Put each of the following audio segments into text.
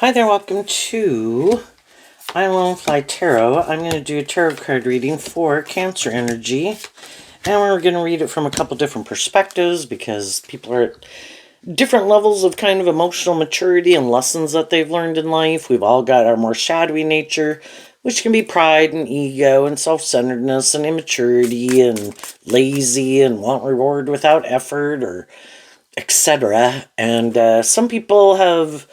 Hi there, welcome to I'm Lone Fly Tarot. I'm going to do a tarot card reading for Cancer energy. And we're going to read it from a couple different perspectives because people are at different levels of kind of emotional maturity and lessons that they've learned in life. We've all got our more shadowy nature, which can be pride and ego and self-centeredness and immaturity and lazy and want reward without effort or etc. And some people have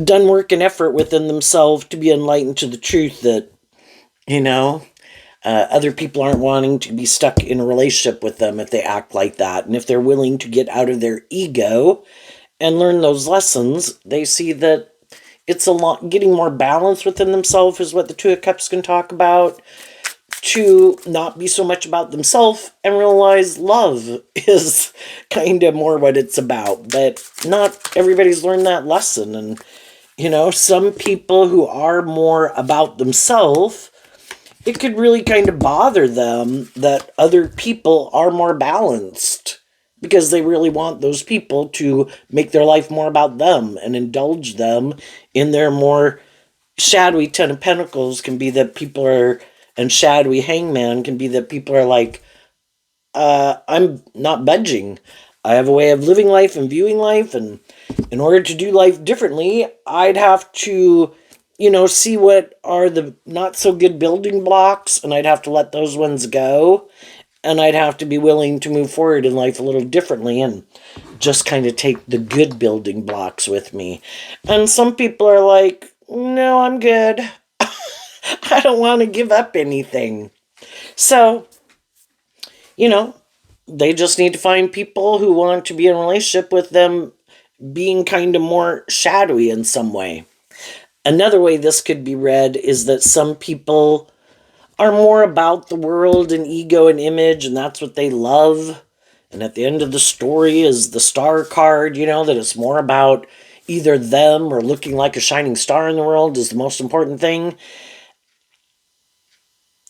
done work and effort within themselves to be enlightened to the truth that, you know, other people aren't wanting to be stuck in a relationship with them if they act like that. And if they're willing to get out of their ego and learn those lessons, they see that it's a lot, getting more balance within themselves is what the Two of Cups can talk about, to not be so much about themselves and realize love is kind of more what it's about. But not everybody's learned that lesson. And some people who are more about themselves, it could really kind of bother them that other people are more balanced because they really want those people to make their life more about them and indulge them in their more shadowy Ten of Pentacles can be that people are, and shadowy Hangman can be that people are like, I'm not budging. I have a way of living life and viewing life, and in order to do life differently, I'd have to, see what are the not so good building blocks, and I'd have to let those ones go, and I'd have to be willing to move forward in life a little differently and just kind of take the good building blocks with me. And some people are like, no, I'm good. I don't want to give up anything. So, you know, they just need to find people who want to be in a relationship with them being kind of more shadowy in some way. Another way this could be read is that some people are more about the world and ego and image, and that's what they love. And at the end of the story is the star card, that it's more about either them or looking like a shining star in the world is the most important thing.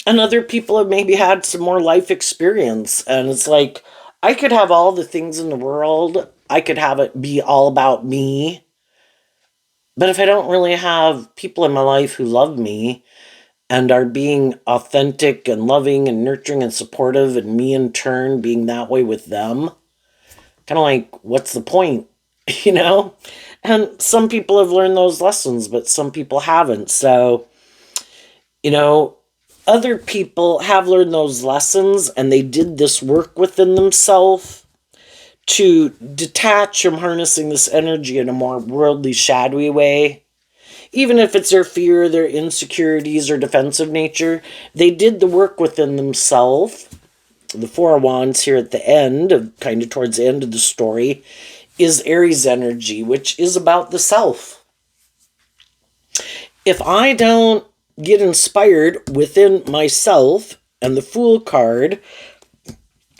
And other people have maybe had some more life experience, and it's like, I could have all the things in the world. I could have it be all about me. But if I don't really have people in my life who love me and are being authentic and loving and nurturing and supportive, and me in turn being that way with them, kind of like, what's the point? you know? And some people have learned those lessons, but some people haven't. So, you know, other people have learned those lessons and they did this work within themselves to detach from harnessing this energy in a more worldly, shadowy way. Even if it's their fear, their insecurities, or defensive nature, they did the work within themselves. The Four of Wands here at the end, kind of towards the end of the story, is Aries energy, which is about the self. If I don't get inspired within myself, and the Fool card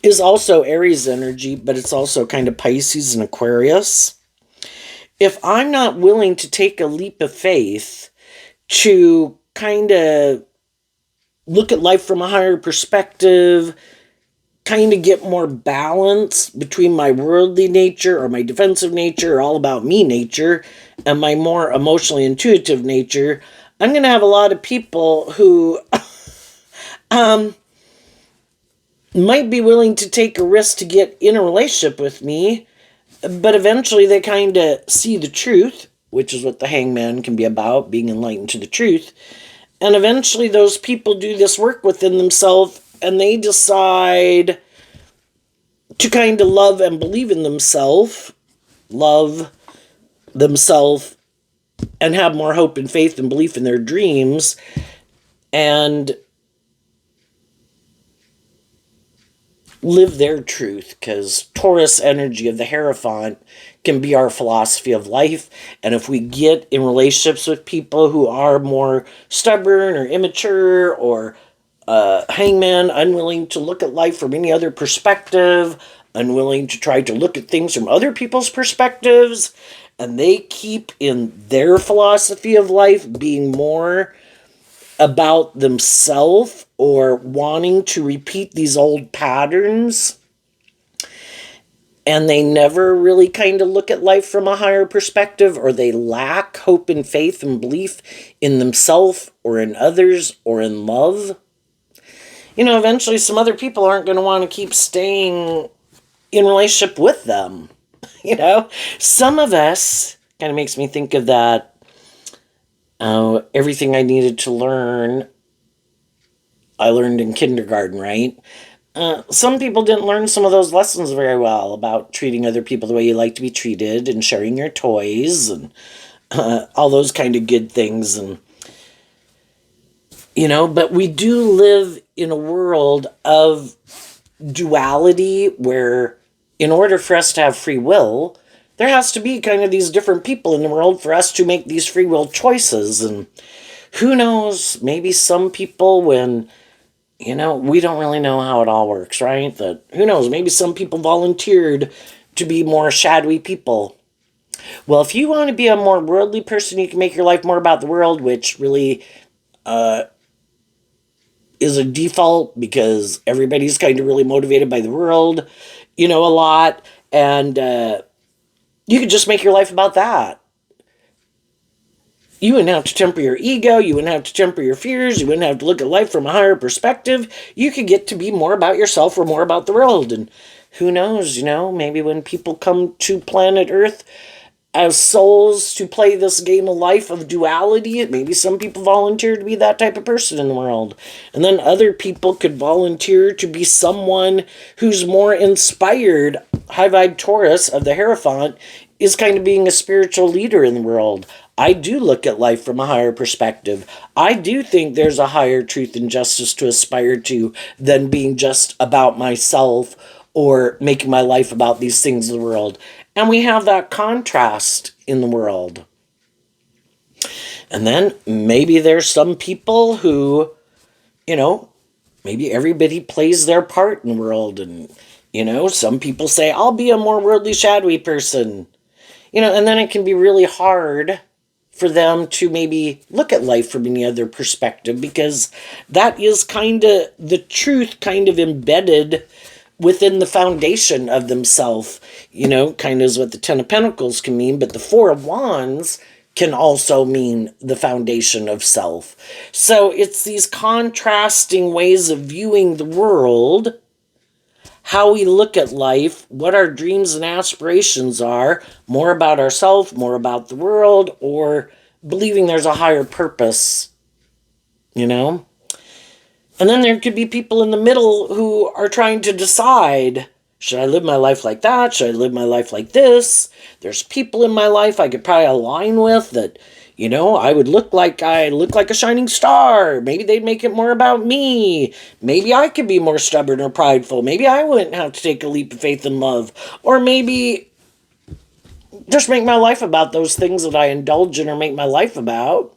is also Aries energy, but it's also kind of Pisces and Aquarius. If I'm not willing to take a leap of faith to kind of look at life from a higher perspective, kind of get more balance between my worldly nature or my defensive nature or all about me nature and my more emotionally intuitive nature, I'm going to have a lot of people who might be willing to take a risk to get in a relationship with me, but eventually they kind of see the truth, which is what the Hangman can be about, being enlightened to the truth. And eventually those people do this work within themselves and they decide to kind of love and believe in themselves, and have more hope and faith and belief in their dreams, and live their truth, because Taurus energy of the Hierophant can be our philosophy of life. And if we get in relationships with people who are more stubborn or immature or Hangman, unwilling to look at life from any other perspective, unwilling to try to look at things from other people's perspectives, and they keep in their philosophy of life being more about themselves or wanting to repeat these old patterns and they never really kind of look at life from a higher perspective, or they lack hope and faith and belief in themselves or in others or in love, eventually some other people aren't going to want to keep staying in relationship with them. Some of us, kind of makes me think of that, everything I needed to learn, I learned in kindergarten, right? Some people didn't learn some of those lessons very well about treating other people the way you like to be treated and sharing your toys and all those kind of good things. And, but we do live in a world of duality where in order for us to have free will, there has to be kind of these different people in the world for us to make these free will choices. And who knows, maybe some people, when we don't really know how it all works, right? That who knows, maybe some people volunteered to be more shadowy people. Well, if you want to be a more worldly person, you can make your life more about the world, which really is a default because everybody's kind of really motivated by the world, a lot. And you could just make your life about that. You wouldn't have to temper your ego. You wouldn't have to temper your fears. You wouldn't have to look at life from a higher perspective. You could get to be more about yourself or more about the world. And who knows, maybe when people come to planet Earth as souls to play this game of life of duality, maybe some people volunteer to be that type of person in the world. And then other people could volunteer to be someone who's more inspired. High vibe Taurus of the Hierophant is kind of being a spiritual leader in the world. I do look at life from a higher perspective. I do think there's a higher truth and justice to aspire to than being just about myself or making my life about these things in the world. And we have that contrast in the world. And then maybe there's some people who, maybe everybody plays their part in the world. And, some people say, I'll be a more worldly, shadowy person. And then it can be really hard for them to maybe look at life from any other perspective, because that is kind of the truth kind of embedded within the foundation of themself, kind of is what the Ten of Pentacles can mean, but the Four of Wands can also mean the foundation of self. So it's these contrasting ways of viewing the world, how we look at life, what our dreams and aspirations are, more about ourselves, more about the world, or believing there's a higher purpose, And then there could be people in the middle who are trying to decide, should I live my life like that? Should I live my life like this? There's people in my life I could probably align with that, I would look like a shining star. Maybe they'd make it more about me. Maybe I could be more stubborn or prideful. Maybe I wouldn't have to take a leap of faith and love. Or maybe just make my life about those things that I indulge in or make my life about.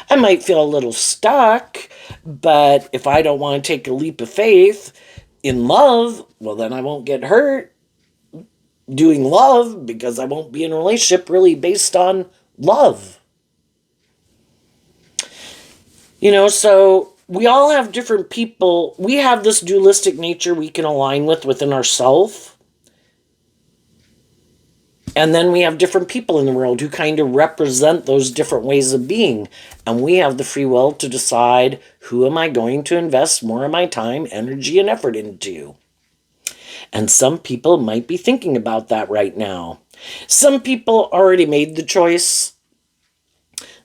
I might feel a little stuck, but if I don't want to take a leap of faith in love, well, then I won't get hurt doing love because I won't be in a relationship really based on love. So we all have different people. We have this dualistic nature we can align with within ourselves. And then we have different people in the world who kind of represent those different ways of being. And we have the free will to decide, who am I going to invest more of my time, energy, and effort into? And some people might be thinking about that right now. Some people already made the choice.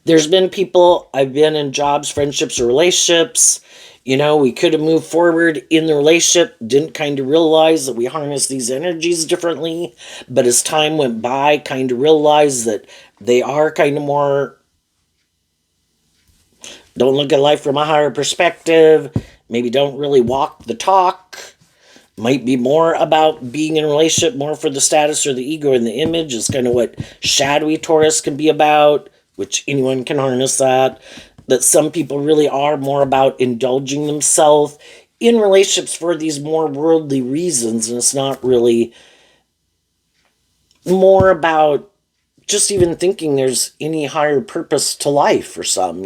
There's been people, I've been in jobs, friendships, or relationships. We could have moved forward in the relationship, didn't kind of realize that we harness these energies differently. But as time went by, kind of realized that they are kind of more, don't look at life from a higher perspective, maybe don't really walk the talk, might be more about being in a relationship, more for the status or the ego and the image is kind of what shadowy Taurus can be about, which anyone can harness that some people really are more about indulging themselves in relationships for these more worldly reasons, and it's not really more about just even thinking there's any higher purpose to life for some,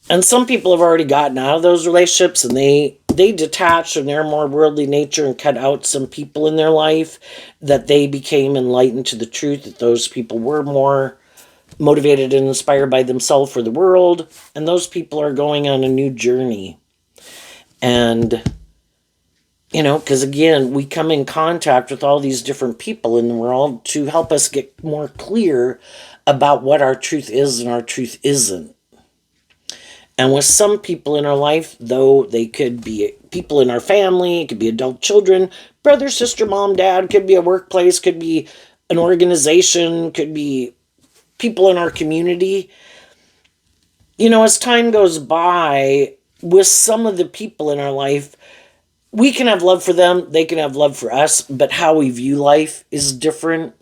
And some people have already gotten out of those relationships and they they detached from their more worldly nature and cut out some people in their life, that they became enlightened to the truth that those people were more motivated and inspired by themselves for the world, and those people are going on a new journey. And because again, we come in contact with all these different people in the world to help us get more clear about what our truth is and our truth isn't. And with some people in our life, though, they could be people in our family, it could be adult children, brother, sister, mom, dad, could be a workplace, could be an organization, could be people in our community. As time goes by, with some of the people in our life, we can have love for them, they can have love for us, but how we view life is different.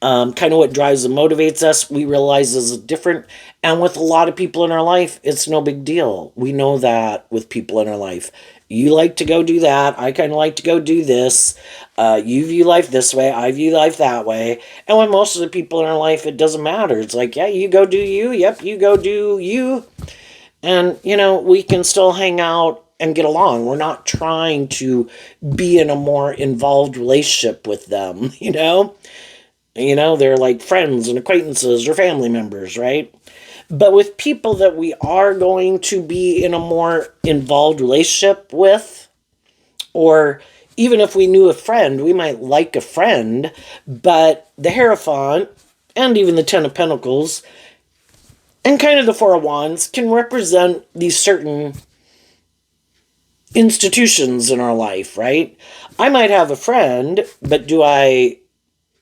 Kind of what drives and motivates us, we realize is different. And with a lot of people in our life, it's no big deal. We know that with people in our life. You like to go do that. I kind of like to go do this. You view life this way. I view life that way. And with most of the people in our life, it doesn't matter. It's like, yeah, you go do you. Yep, you go do you. And, we can still hang out and get along. We're not trying to be in a more involved relationship with them, they're like friends and acquaintances or family members, right? But with people that we are going to be in a more involved relationship with, or even if we knew a friend, we might like a friend, but the Hierophant and even the Ten of Pentacles and kind of the Four of Wands can represent these certain institutions in our life, right? I might have a friend, but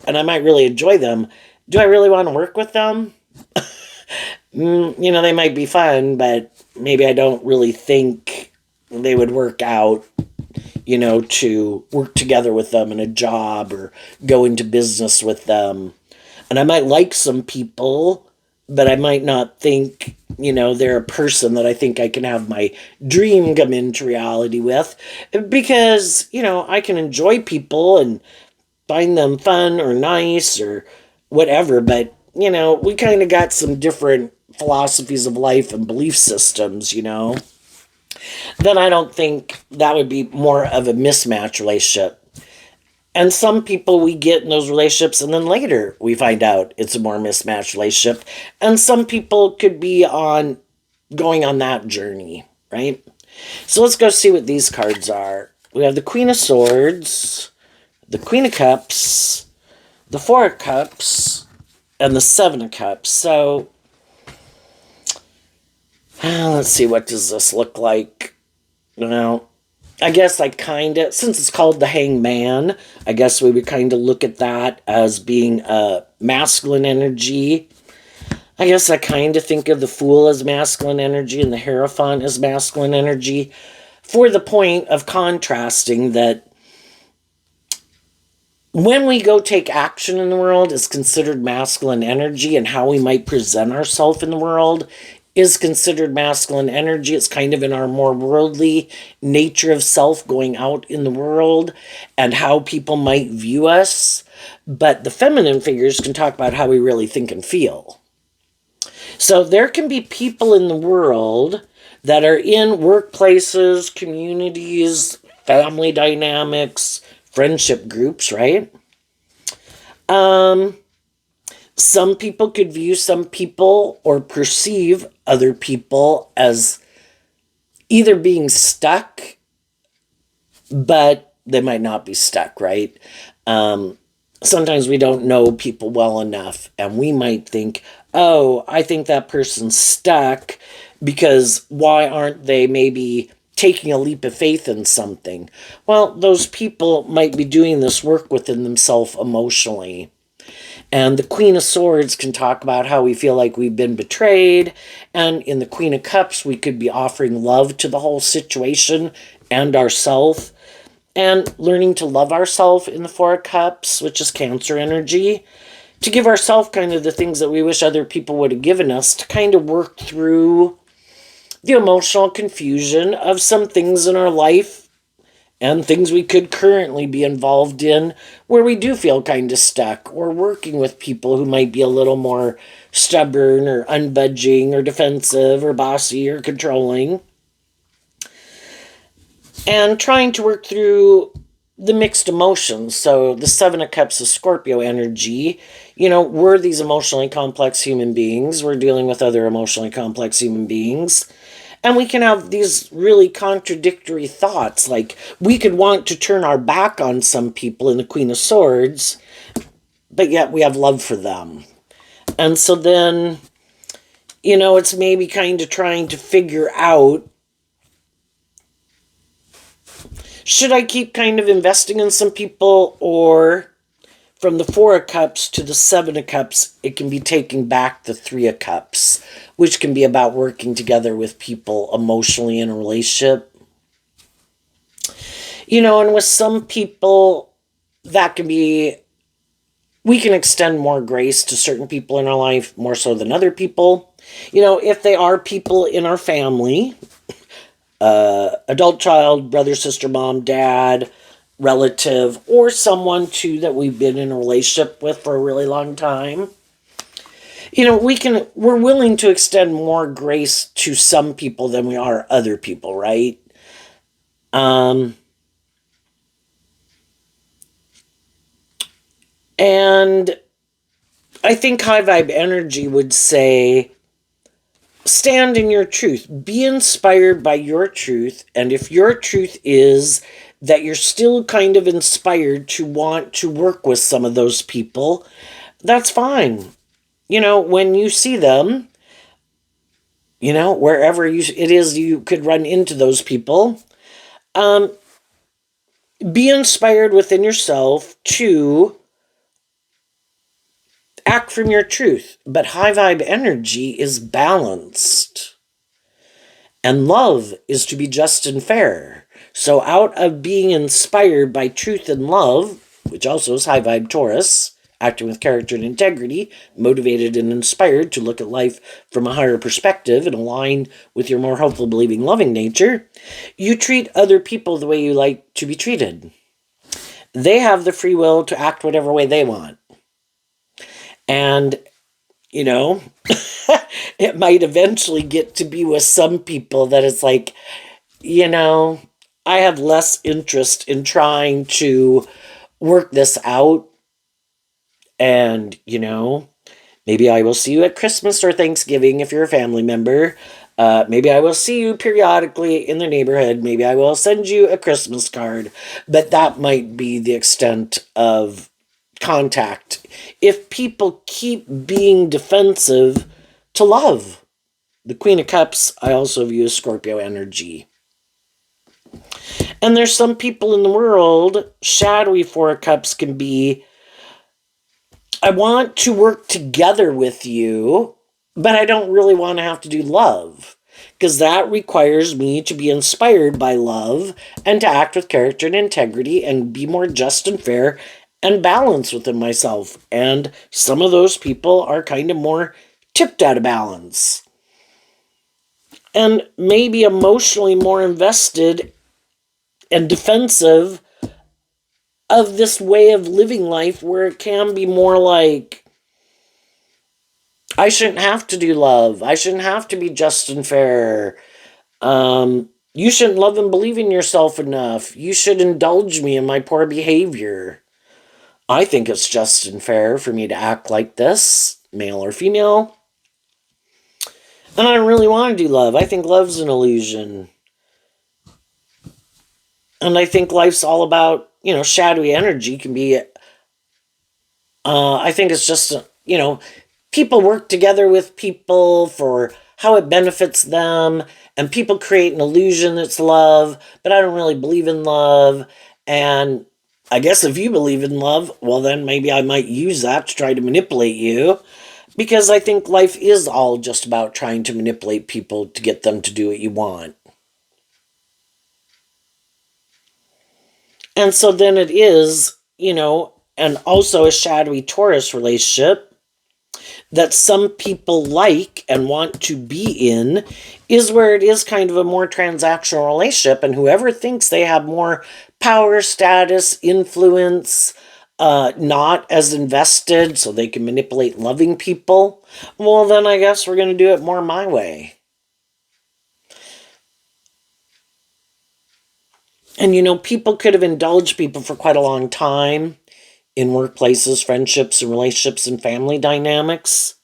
and I might really enjoy them. Do I really want to work with them? They might be fun, but maybe I don't really think they would work out, to work together with them in a job or go into business with them. And I might like some people, but I might not think, they're a person that I think I can have my dream come into reality with, because, I can enjoy people and find them fun or nice or whatever, but we kind of got some different philosophies of life and belief systems, then I don't think that would be more of a mismatch relationship. And some people we get in those relationships and then later we find out it's a more mismatched relationship. And some people could be going on that journey, right? So let's go see what these cards are. We have the Queen of Swords, the Queen of Cups, the Four of Cups, and the Seven of Cups. So, let's see, what does this look like? I guess since it's called the Hangman, I guess we would kind of look at that as being a masculine energy. I guess I kind of think of the Fool as masculine energy and the Hierophant as masculine energy, for the point of contrasting that when we go take action in the world is considered masculine energy, and how we might present ourselves in the world is considered masculine energy. It's kind of in our more worldly nature of self going out in the world and how people might view us. But the feminine figures can talk about how we really think and feel. So there can be people in the world that are in workplaces, communities, family dynamics, friendship groups, right? Some people could view some people or perceive other people as either being stuck, but they might not be stuck, right? Sometimes we don't know people well enough, and we might think, oh, I think that person's stuck because why aren't they maybe taking a leap of faith in something? Well, those people might be doing this work within themselves emotionally. And the Queen of Swords can talk about how we feel like we've been betrayed. And in the Queen of Cups, we could be offering love to the whole situation and ourself. And learning to love ourselves in the Four of Cups, which is Cancer energy. To give ourselves kind of the things that we wish other people would have given us, to kind of work through the emotional confusion of some things in our life and things we could currently be involved in where we do feel kind of stuck, or working with people who might be a little more stubborn or unbudging or defensive or bossy or controlling. and trying to work through the mixed emotions. So the Seven of Cups is Scorpio energy. We're these emotionally complex human beings. We're dealing with other emotionally complex human beings. And we can have these really contradictory thoughts. Like, we could want to turn our back on some people in the Queen of Swords, but yet we have love for them. And so then, it's maybe kind of trying to figure out, should I keep kind of investing in some people, or from the Four of Cups to the Seven of Cups, it can be taking back the Three of Cups, which can be about working together with people emotionally in a relationship. And with some people, that can be, we can extend more grace to certain people in our life more so than other people. If they are people in our family, adult child, brother, sister, mom, dad, relative, or someone too that we've been in a relationship with for a really long time. We're willing to extend more grace to some people than we are other people, right? And I think high vibe energy would say, stand in your truth, be inspired by your truth. And if your truth is that you're still kind of inspired to want to work with some of those people, that's fine. When you see them, wherever it is you could run into those people, be inspired within yourself to act from your truth. But high vibe energy is balanced. And love is to be just and fair. So out of being inspired by truth and love, which also is high vibe Taurus, acting with character and integrity, motivated and inspired to look at life from a higher perspective and align with your more hopeful, believing, loving nature, you treat other people the way you like to be treated. They have the free will to act whatever way they want. And, it might eventually get to be with some people that it's like, I have less interest in trying to work this out. And, maybe I will see you at Christmas or Thanksgiving if you're a family member. Maybe I will see you periodically in the neighborhood. Maybe I will send you a Christmas card. But that might be the extent of contact. If people keep being defensive to love. The Queen of Cups, I also view as Scorpio energy. And there's some people in the world, shadowy Four of Cups can be, I want to work together with you, but I don't really want to have to do love. Because that requires me to be inspired by love and to act with character and integrity and be more just and fair and balanced within myself. And some of those people are kind of more tipped out of balance. And maybe emotionally more invested and defensive of this way of living life where it can be more like, I shouldn't have to do love. I shouldn't have to be just and fair. You shouldn't love and believe in yourself enough. You should indulge me in my poor behavior. I think it's just and fair for me to act like this, male or female. And I don't really want to do love. I think love's an illusion. And I think life's all about, shadowy energy can be, I think it's just, people work together with people for how it benefits them, and people create an illusion that's love, but I don't really believe in love. And I guess if you believe in love, well, then maybe I might use that to try to manipulate you, because I think life is all just about trying to manipulate people to get them to do what you want. And so then it is, and also a shadowy Taurus relationship that some people like and want to be in is where it is kind of a more transactional relationship, and whoever thinks they have more power, status, influence, not as invested so they can manipulate loving people, well, then I guess we're going to do it more my way. And people could have indulged people for quite a long time in workplaces, friendships, and relationships and family dynamics.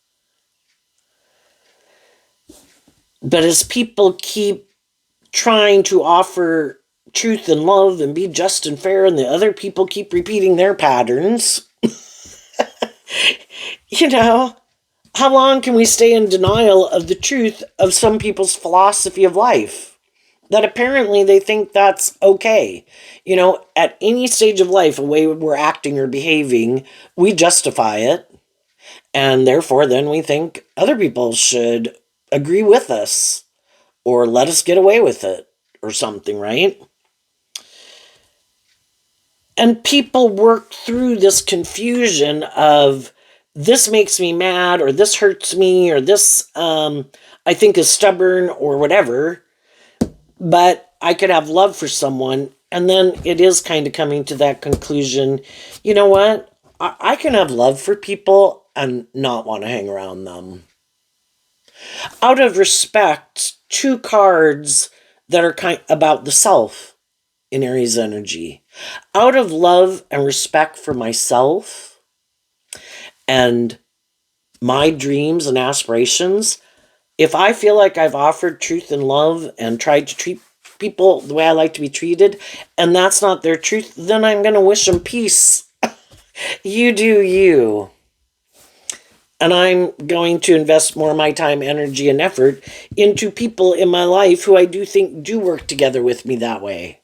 But as people keep trying to offer truth and love and be just and fair, and the other people keep repeating their patterns, you know, how long can we stay in denial of the truth of some people's philosophy of life? That apparently they think that's okay. At any stage of life, a way we're acting or behaving, we justify it. And therefore, then we think other people should agree with us or let us get away with it or something, right? And people work through this confusion of this makes me mad or this hurts me or this I think is stubborn or whatever. But I could have love for someone. And then it is kind of coming to that conclusion. You know what? I can have love for people and not want to hang around them. Out of respect, two cards that are kind about the self in Aries energy. Out of love and respect for myself and my dreams and aspirations, if I feel like I've offered truth and love and tried to treat people the way I like to be treated, and that's not their truth, then I'm going to wish them peace. You do you. And I'm going to invest more of my time, energy, and effort into people in my life who I do think do work together with me that way.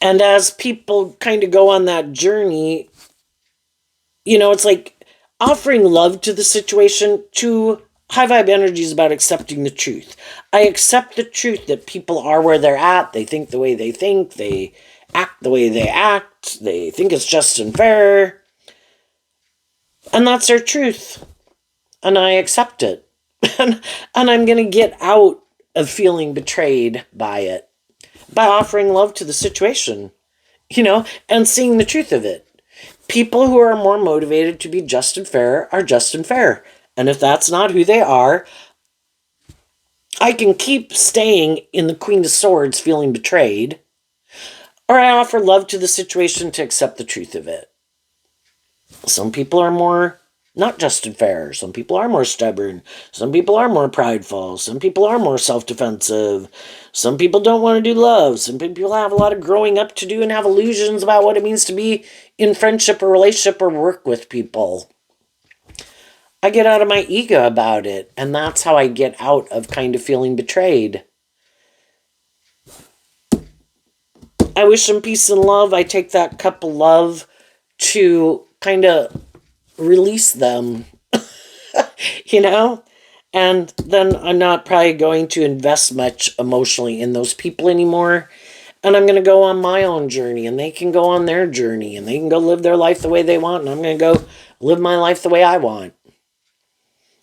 And as people kind of go on that journey, it's like offering love to the situation. To high vibe energy is about accepting the truth. I accept the truth that people are where they're at. They think the way they think. They act the way they act. They think it's just and fair. And that's their truth. And I accept it. and I'm going to get out of feeling betrayed by it by offering love to the situation, and seeing the truth of it. People who are more motivated to be just and fair are just and fair. And if that's not who they are, I can keep staying in the Queen of Swords feeling betrayed, or I offer love to the situation to accept the truth of it. Some people are more not just and fair. Some people are more stubborn. Some people are more prideful. Some people are more self-defensive. Some people don't want to do love. Some people have a lot of growing up to do and have illusions about what it means to be in friendship or relationship or work with people. I get out of my ego about it, and that's how I get out of kind of feeling betrayed. I wish them peace and love. I take that cup of love to kind of release them, and then I'm not probably going to invest much emotionally in those people anymore. And I'm going to go on my own journey, and they can go on their journey, and they can go live their life the way they want, and I'm going to go live my life the way I want.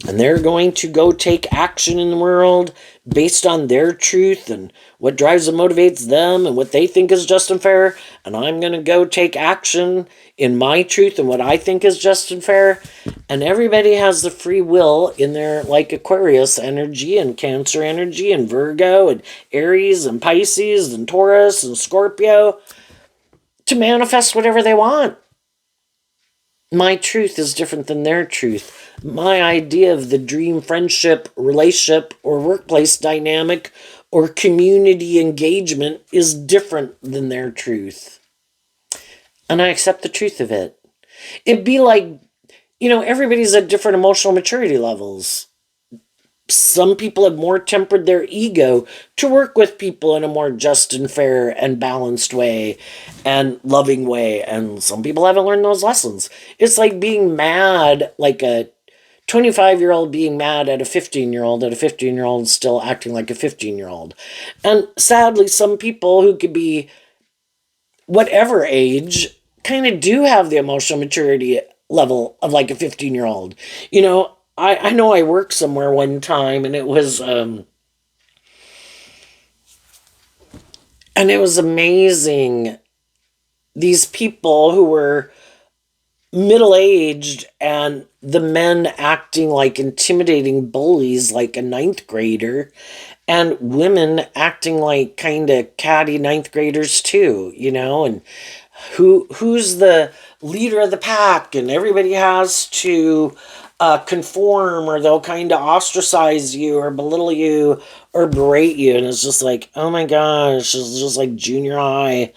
And they're going to go take action in the world based on their truth and what drives and motivates them and what they think is just and fair. And I'm going to go take action in my truth and what I think is just and fair. And everybody has the free will in their, like Aquarius energy and Cancer energy and Virgo and Aries and Pisces and Taurus and Scorpio to manifest whatever they want. My truth is different than their truth. My idea of the dream friendship, relationship, or workplace dynamic or community engagement is different than their truth. And I accept the truth of it. It'd be like, everybody's at different emotional maturity levels. Some people have more tempered their ego to work with people in a more just and fair and balanced way and loving way. And some people haven't learned those lessons. It's like being mad, like a 25-year-old being mad at a 15-year-old, at a 15-year-old still acting like a 15-year-old. And sadly, some people who could be whatever age kind of do have the emotional maturity level of like a 15-year-old. I know I worked somewhere one time, and it was amazing. These people who were middle-aged and the men acting like intimidating bullies like a ninth grader. And women acting like kind of catty ninth graders too, and who's the leader of the pack, and everybody has to conform, or they'll kind of ostracize you or belittle you or berate you, and it's just like, oh my gosh, it's just like junior high,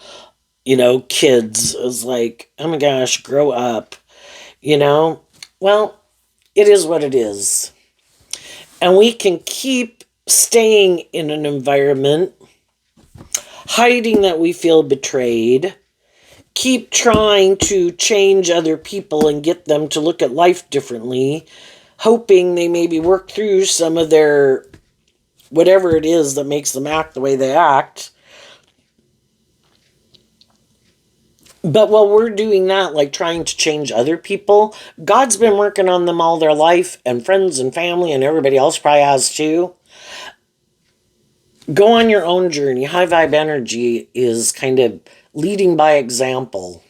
kids. It's like, oh my gosh, grow up, you know. Well, it is what it is, and we can keep staying in an environment, hiding that we feel betrayed, keep trying to change other people and get them to look at life differently, hoping they maybe work through some of their whatever it is that makes them act the way they act. But while we're doing that, like trying to change other people, God's been working on them all their life, and friends and family and everybody else probably has too. Go on your own journey. High vibe energy is kind of leading by example.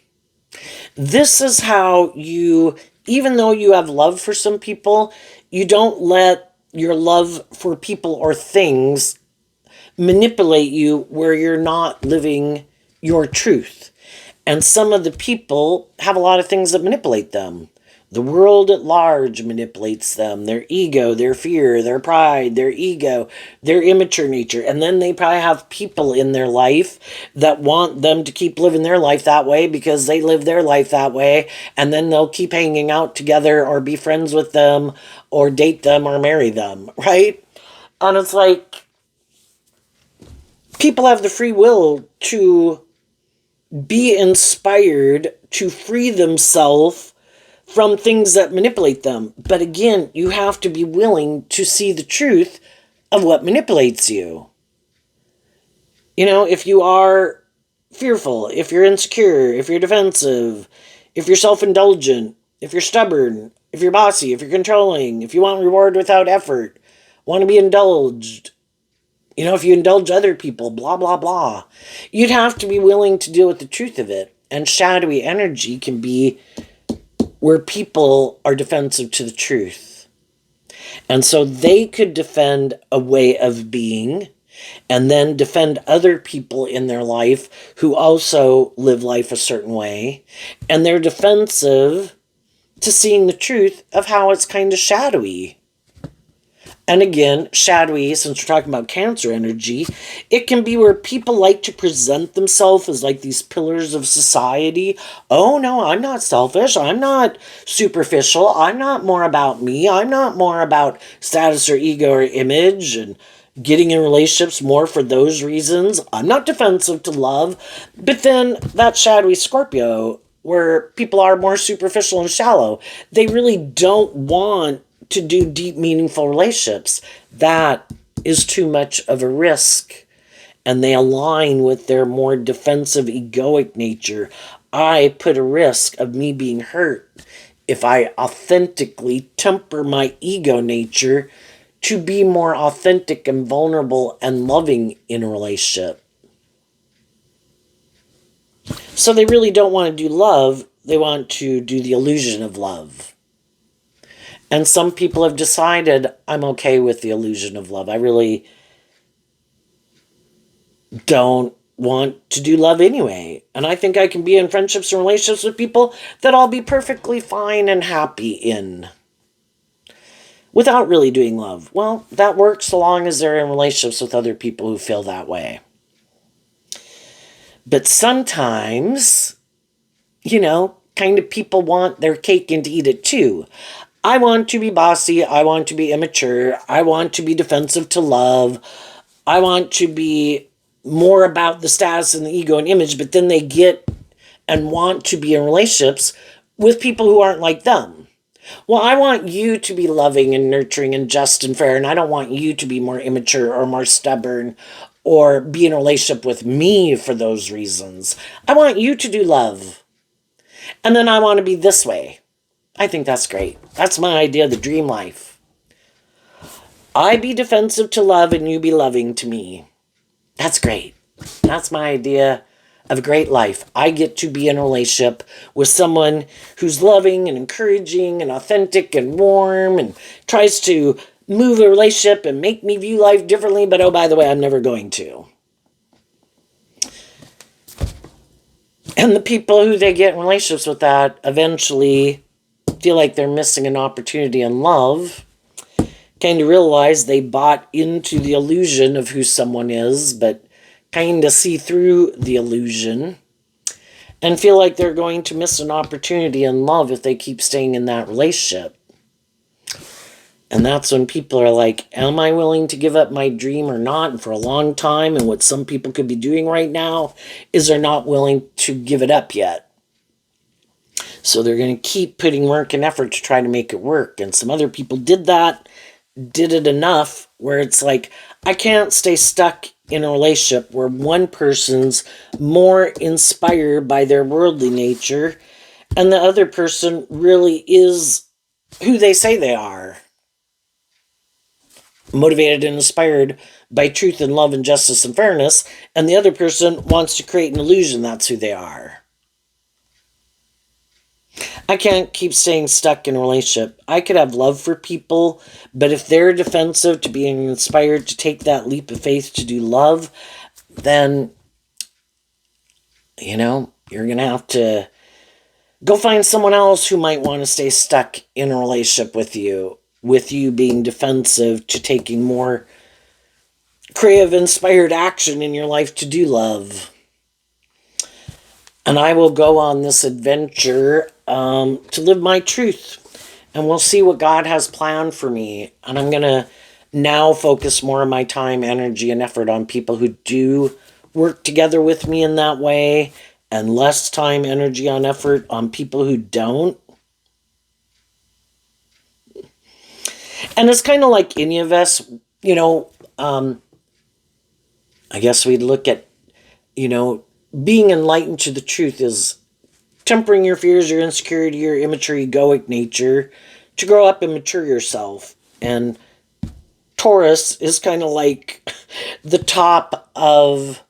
This is how you, even though you have love for some people, you don't let your love for people or things manipulate you where you're not living your truth. And some of the people have a lot of things that manipulate them. The world at large manipulates them. Their ego, their fear, their pride, their ego, their immature nature. And then they probably have people in their life that want them to keep living their life that way because they live their life that way. And then they'll keep hanging out together or be friends with them or date them or marry them, right? And it's like, people have the free will to be inspired to free themselves from things that manipulate them. But again, you have to be willing to see the truth of what manipulates you. If you are fearful, if you're insecure, if you're defensive, if you're self-indulgent, if you're stubborn, if you're bossy, if you're controlling, if you want reward without effort, want to be indulged, if you indulge other people, blah, blah, blah. You'd have to be willing to deal with the truth of it. And shadowy energy can be where people are defensive to the truth. And so they could defend a way of being and then defend other people in their life who also live life a certain way. And they're defensive to seeing the truth of how it's kind of shadowy. And again, shadowy, since we're talking about Cancer energy, it can be where people like to present themselves as like these pillars of society. Oh no, I'm not selfish. I'm not superficial. I'm not more about me. I'm not more about status or ego or image and getting in relationships more for those reasons. I'm not defensive to love. But then that shadowy Scorpio, where people are more superficial and shallow, they really don't want to do deep, meaningful relationships. That is too much of a risk. And they align with their more defensive, egoic nature. I put a risk of me being hurt if I authentically temper my ego nature to be more authentic and vulnerable and loving in a relationship. So they really don't want to do love. They want to do the illusion of love. And some people have decided, I'm okay with the illusion of love. I really don't want to do love anyway. And I think I can be in friendships and relationships with people that I'll be perfectly fine and happy in without really doing love. Well, that works so long as they're in relationships with other people who feel that way. But sometimes, kind of people want their cake and eat it too. I want to be bossy. I want to be immature. I want to be defensive to love. I want to be more about the status and the ego and image, but then they get and want to be in relationships with people who aren't like them. Well, I want you to be loving and nurturing and just and fair, and I don't want you to be more immature or more stubborn or be in a relationship with me for those reasons. I want you to do love. And then I want to be this way. I think that's great. That's my idea of the dream life. I be defensive to love and you be loving to me. That's great. That's my idea of a great life. I get to be in a relationship with someone who's loving and encouraging and authentic and warm and tries to move a relationship and make me view life differently, but oh, by the way, I'm never going to. And the people who they get in relationships with that eventually feel like they're missing an opportunity in love, kind of realize they bought into the illusion of who someone is, but kind of see through the illusion and feel like they're going to miss an opportunity in love if they keep staying in that relationship. And that's when people are like, am I willing to give up my dream or not? And for a long time, and what some people could be doing right now is they're not willing to give it up yet. So they're going to keep putting work and effort to try to make it work. And some other people did it enough where it's like, I can't stay stuck in a relationship where one person's more inspired by their worldly nature and the other person really is who they say they are. Motivated and inspired by truth and love and justice and fairness, and the other person wants to create an illusion that's who they are. I can't keep staying stuck in a relationship. I could have love for people, but if they're defensive to being inspired to take that leap of faith to do love, then, you're going to have to go find someone else who might want to stay stuck in a relationship with you being defensive to taking more creative, inspired action in your life to do love. And I will go on this adventure to live my truth. And we'll see what God has planned for me. And I'm going to now focus more of my time, energy, and effort on people who do work together with me in that way, and less time, energy, and effort on people who don't. And it's kind of like any of us, I guess we'd look at, being enlightened to the truth is tempering your fears, your insecurity, your immature, egoic nature to grow up and mature yourself. And Taurus is kind of like the top of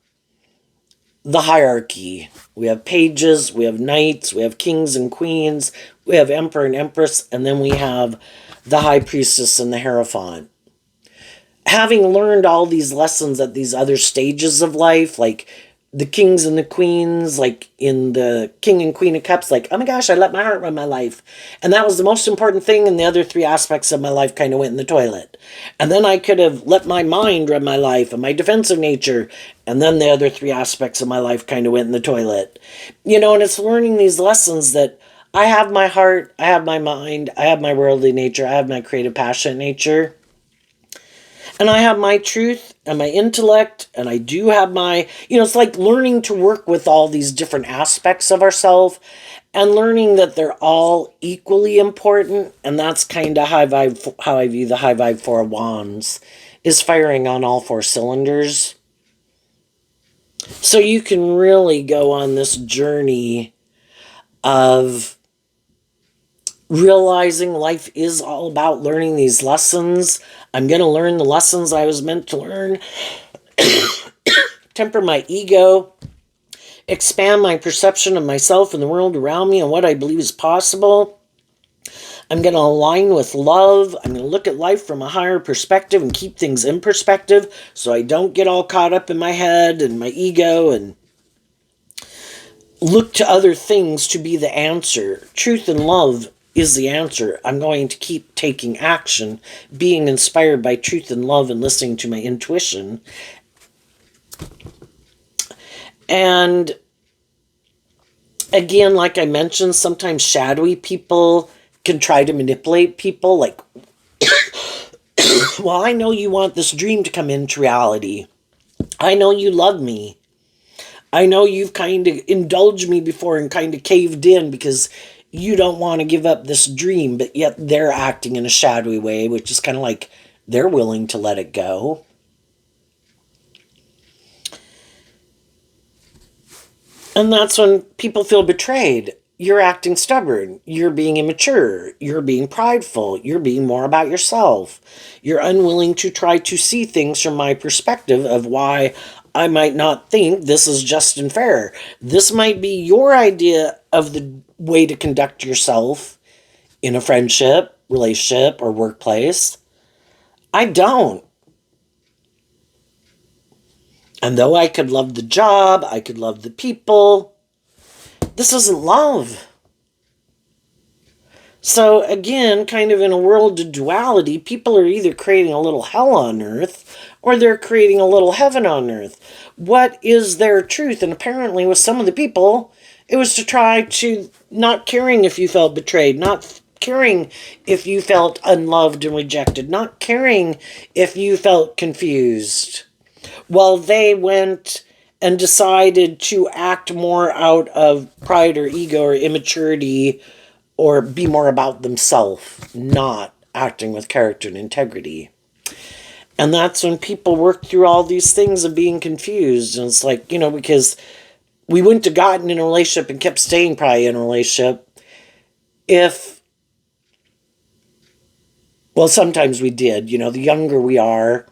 the hierarchy. We have pages, we have knights, we have kings and queens, we have emperor and empress, and then we have the high priestess and the hierophant. Having learned all these lessons at these other stages of life, like the kings and the queens, like in the King and Queen of Cups, like, oh my gosh, I let my heart run my life. And that was the most important thing, and the other three aspects of my life kind of went in the toilet. And then I could have let my mind run my life and my defensive nature, and then the other three aspects of my life kind of went in the toilet. And it's learning these lessons that I have my heart, I have my mind, I have my worldly nature, I have my creative, passionate nature. And I have my truth and my intellect, and I do have my, it's like learning to work with all these different aspects of ourselves and learning that they're all equally important. And that's kind of how I view the high vibe Four of Wands, is firing on all four cylinders. So you can really go on this journey of realizing life is all about learning these lessons. I'm going to learn the lessons I was meant to learn, temper my ego, expand my perception of myself and the world around me and what I believe is possible. I'm going to align with love. I'm going to look at life from a higher perspective and keep things in perspective so I don't get all caught up in my head and my ego and look to other things to be the answer. Truth and love is the answer. I'm going to keep taking action, being inspired by truth and love and listening to my intuition. And again, like I mentioned, sometimes shadowy people can try to manipulate people. Like, well, I know you want this dream to come into reality. I know you love me. I know you've kind of indulged me before and kind of caved in because you don't want to give up this dream, but yet they're acting in a shadowy way, which is kind of like they're willing to let it go. And that's when people feel betrayed. You're acting stubborn. You're being immature. You're being prideful. You're being more about yourself. You're unwilling to try to see things from my perspective of why I might not think this is just and fair. This might be your idea of the way to conduct yourself in a friendship, relationship, or workplace. I don't. And though I could love the job, I could love the people, this isn't love. So again, kind of in a world of duality, people are either creating a little hell on earth or they're creating a little heaven on earth. What is their truth? And apparently with some of the people, it was to try to not caring if you felt betrayed, not caring if you felt unloved and rejected, not caring if you felt confused. Well, they went and decided to act more out of pride or ego or immaturity or be more about themselves, not acting with character and integrity. And that's when people work through all these things of being confused. And it's like, because we wouldn't have gotten in a relationship and kept staying probably in a relationship if, well, sometimes we did. The younger we are,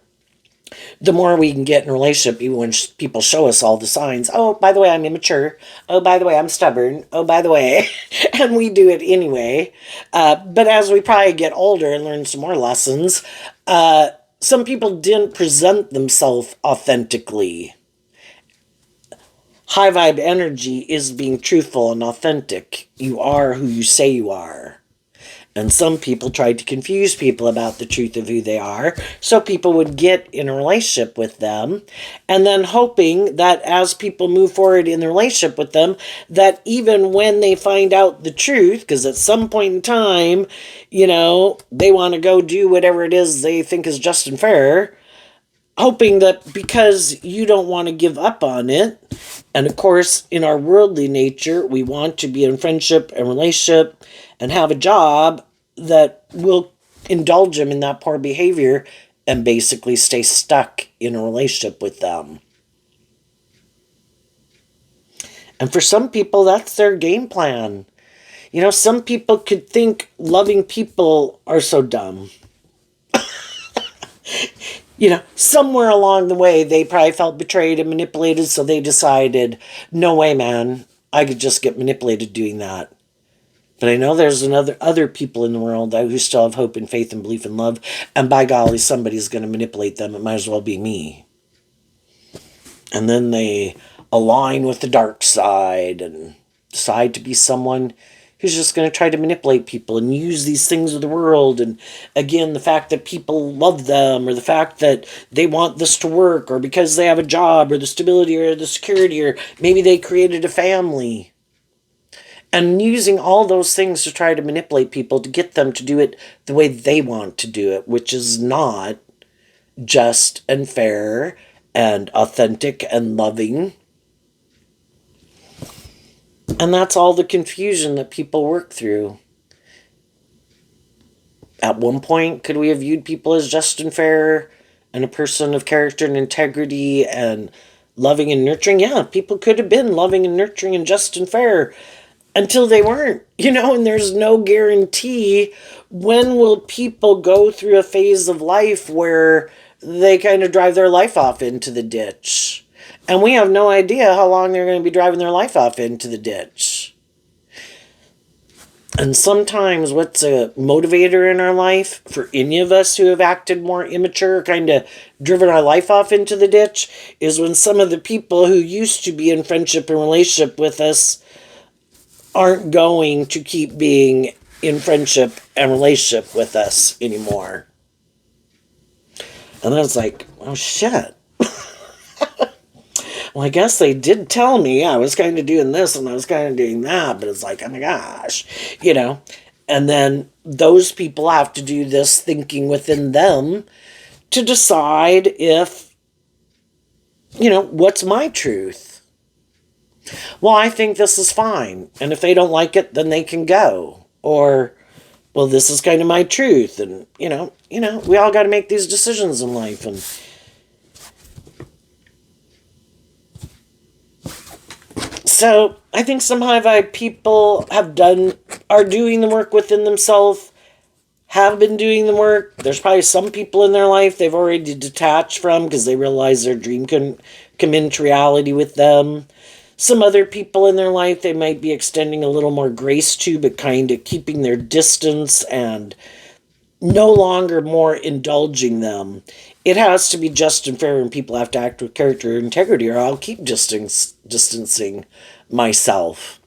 the more we can get in a relationship, even when people show us all the signs. Oh, by the way, I'm immature. Oh, by the way, I'm stubborn. Oh, by the way, and we do it anyway. But as we probably get older and learn some more lessons, some people didn't present themselves authentically. High vibe energy is being truthful and authentic. You are who you say you are. And some people tried to confuse people about the truth of who they are, so people would get in a relationship with them, and then hoping that as people move forward in the relationship with them, that even when they find out the truth, because at some point in time, they want to go do whatever it is they think is just and fair, hoping that because you don't want to give up on it, and of course, in our worldly nature, we want to be in friendship and relationship and have a job that will indulge them in that poor behavior and basically stay stuck in a relationship with them. And for some people, that's their game plan. Some people could think loving people are so dumb. Somewhere along the way, they probably felt betrayed and manipulated, so they decided, no way, man, I could just get manipulated doing that. But I know there's other people in the world who still have hope and faith and belief and love, and by golly, somebody's going to manipulate them. It might as well be me. And then they align with the dark side and decide to be someone who's just going to try to manipulate people and use these things of the world. And again, the fact that people love them, or the fact that they want this to work, or because they have a job, or the stability, or the security, or maybe they created a family. And using all those things to try to manipulate people to get them to do it the way they want to do it, which is not just and fair and authentic and loving. And that's all the confusion that people work through. At one point, could we have viewed people as just and fair and a person of character and integrity and loving and nurturing? Yeah, people could have been loving and nurturing and just and fair until they weren't, and there's no guarantee. When will people go through a phase of life where they kind of drive their life off into the ditch? And we have no idea how long they're going to be driving their life off into the ditch. And sometimes what's a motivator in our life for any of us who have acted more immature, kind of driven our life off into the ditch, is when some of the people who used to be in friendship and relationship with us aren't going to keep being in friendship and relationship with us anymore. And then it's like, oh shit. Well, I guess they did tell me I was kind of doing this and I was kind of doing that, but it's like, oh my gosh, And then those people have to do this thinking within them to decide if, what's my truth? Well, I think this is fine. And if they don't like it, then they can go. Or, well, this is kind of my truth. And, we all got to make these decisions in life. And so I think some high vibe people are doing the work within themselves, have been doing the work. There's probably some people in their life they've already detached from because they realize their dream can come into reality with them. Some other people in their life they might be extending a little more grace to, but kind of keeping their distance and, no longer more indulging them. It has to be just and fair, and people have to act with character and integrity, or I'll keep distancing myself.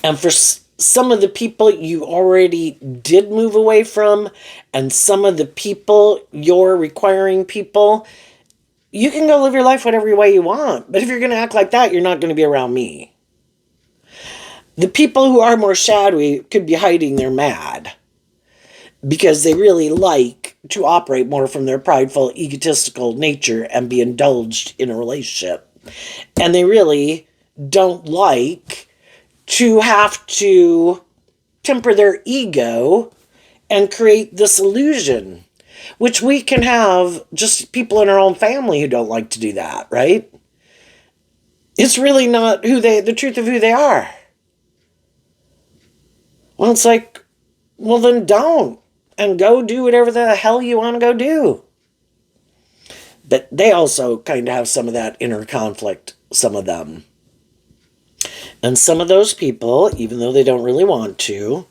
And for some of the people you already did move away from, and some of the people you're requiring people, you can go live your life whatever way you want. But if you're going to act like that, you're not going to be around me. The people who are more shadowy could be hiding they're mad because they really like to operate more from their prideful, egotistical nature and be indulged in a relationship. And they really don't like to have to temper their ego and create this illusion, which we can have just people in our own family who don't like to do that, right? It's really not the truth of who they are. Well, it's like, well, then don't. And go do whatever the hell you want to go do. But they also kind of have some of that inner conflict, some of them. And some of those people, even though they don't really want to,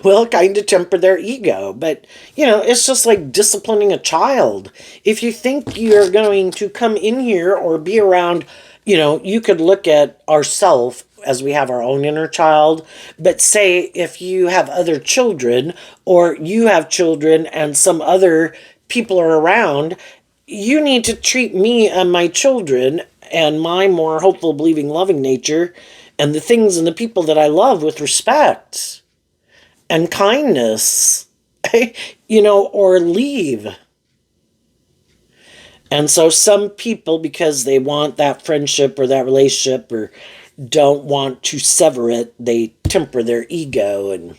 will kind of temper their ego. But, it's just like disciplining a child. If you think you're going to come in here or be around, you could look at ourself as we have our own inner child. But say if you have other children or you have children and some other people are around, you need to treat me and my children and my more hopeful, believing, loving nature and the things and the people that I love with respect and kindness, or leave. And so some people, because they want that friendship or that relationship or don't want to sever it, they temper their ego.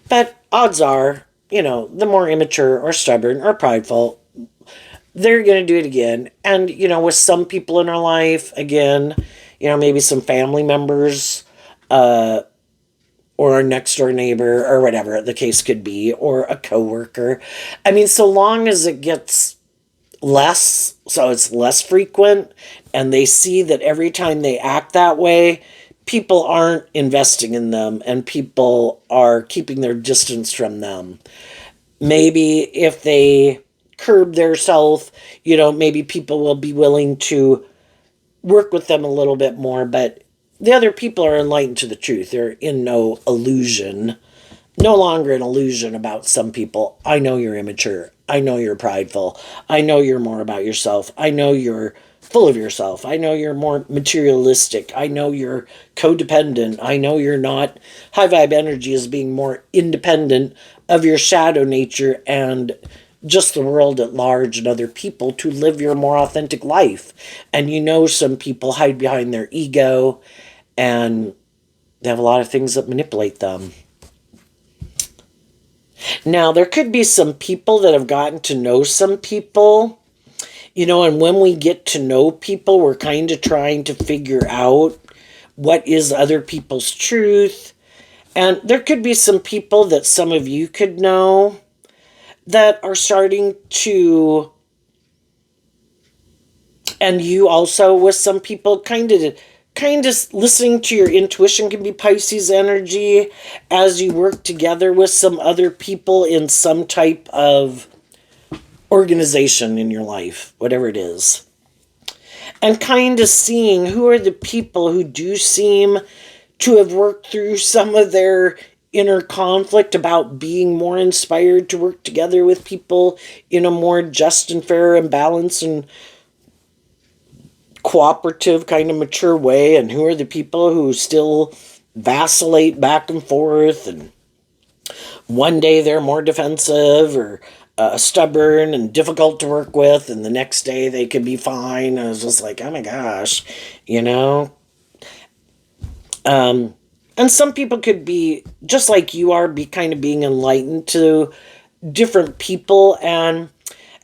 But odds are, the more immature or stubborn or prideful, they're going to do it again. And, with some people in our life, again, maybe some family members, or our next door neighbor, or whatever the case could be, or a coworker. I mean, so long as it gets less, so it's less frequent, and they see that every time they act that way, people aren't investing in them, and people are keeping their distance from them. Maybe if they curb their self, maybe people will be willing to work with them a little bit more, but the other people are enlightened to the truth. They're in no illusion, no longer an illusion about some people. I know you're immature. I know you're prideful. I know you're more about yourself. I know you're full of yourself. I know you're more materialistic. I know you're codependent. I know you're not. High vibe energy is being more independent of your shadow nature and just the world at large and other people to live your more authentic life. And some people hide behind their ego and they have a lot of things that manipulate them. Now, there could be some people that have gotten to know some people, and when we get to know people, we're kind of trying to figure out what is other people's truth. And there could be some people that some of you could know that are starting to, and you also with some people, kind of listening to your intuition can be Pisces energy as you work together with some other people in some type of organization in your life, whatever it is. And kind of seeing who are the people who do seem to have worked through some of their inner conflict about being more inspired to work together with people in a more just and fair and balanced and cooperative kind of mature way, and who are the people who still vacillate back and forth, and one day they're more defensive or stubborn and difficult to work with, and the next day they could be fine. And I was just like, oh my gosh, and some people could be just like you are, be kind of being enlightened to different people. And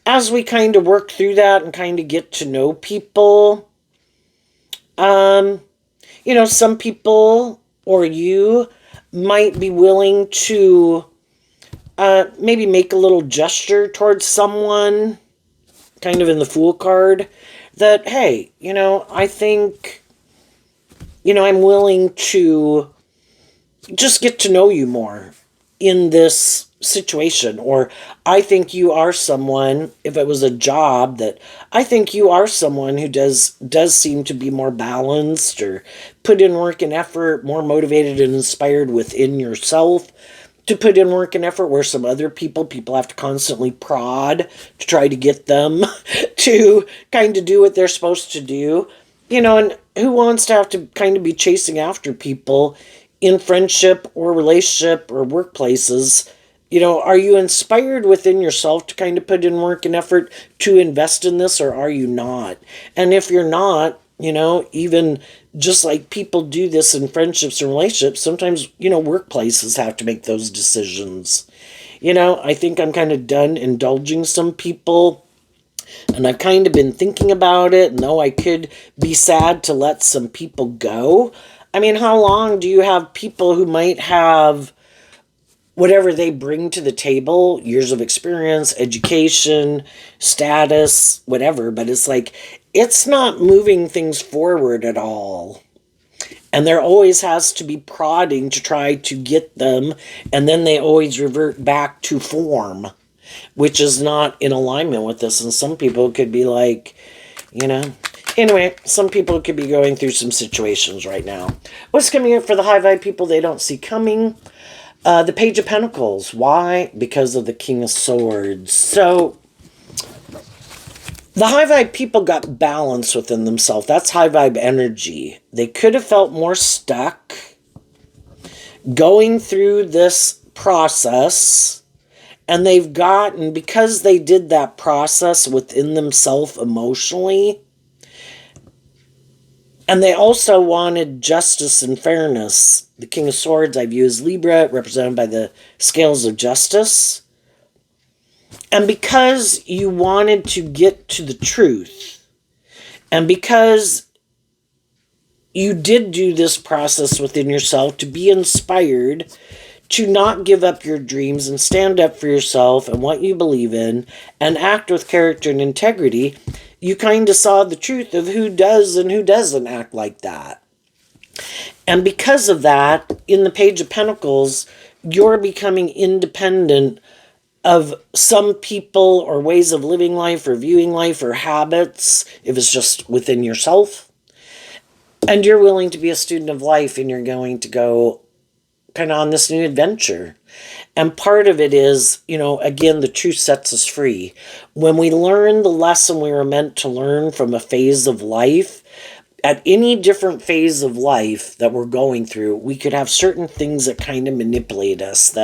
as we kind of work through that and kind of get to know people, some people or you might be willing to maybe make a little gesture towards someone, kind of in the Fool card, that, hey, I think, I'm willing to just get to know you more. in this situation, or I think you are someone, if it was a job, that I think you are someone who does seem to be more balanced, or put in work and effort, more motivated and inspired within yourself to put in work and effort, where some other people have to constantly prod to try to get them to kind of do what they're supposed to do. And who wants to have to kind of be chasing after people in friendship or relationship or workplaces? Are you inspired within yourself to kind of put in work and effort to invest in this, or are you not? And if you're not, even just like people do this in friendships and relationships, sometimes, workplaces have to make those decisions. I think I'm kind of done indulging some people, and I've kind of been thinking about it, and though I could be sad to let some people go, I mean, how long do you have people who might have whatever they bring to the table, years of experience, education, status, whatever, but it's like, it's not moving things forward at all. And there always has to be prodding to try to get them, and then they always revert back to form, which is not in alignment with this. And some people could be like, anyway, some people could be going through some situations right now. What's coming up for the high vibe people they don't see coming? The Page of Pentacles. Why? Because of the King of Swords. So, the high vibe people got balance within themselves. That's high vibe energy. They could have felt more stuck going through this process, and they've gotten, because they did that process within themselves emotionally, and they also wanted justice and fairness. The King of Swords I view as Libra, represented by the scales of justice. And because you wanted to get to the truth, and because you did do this process within yourself to be inspired to not give up your dreams and stand up for yourself and what you believe in and act with character and integrity, you kind of saw the truth of who does and who doesn't act like that. And because of that, in the Page of Pentacles, you're becoming independent of some people or ways of living life or viewing life or habits, if it's just within yourself. And you're willing to be a student of life, and you're going to go kind of on this new adventure. And part of it is, again, the truth sets us free. When we learn the lesson we were meant to learn from a phase of life, at any different phase of life that we're going through, we could have certain things that kind of manipulate us,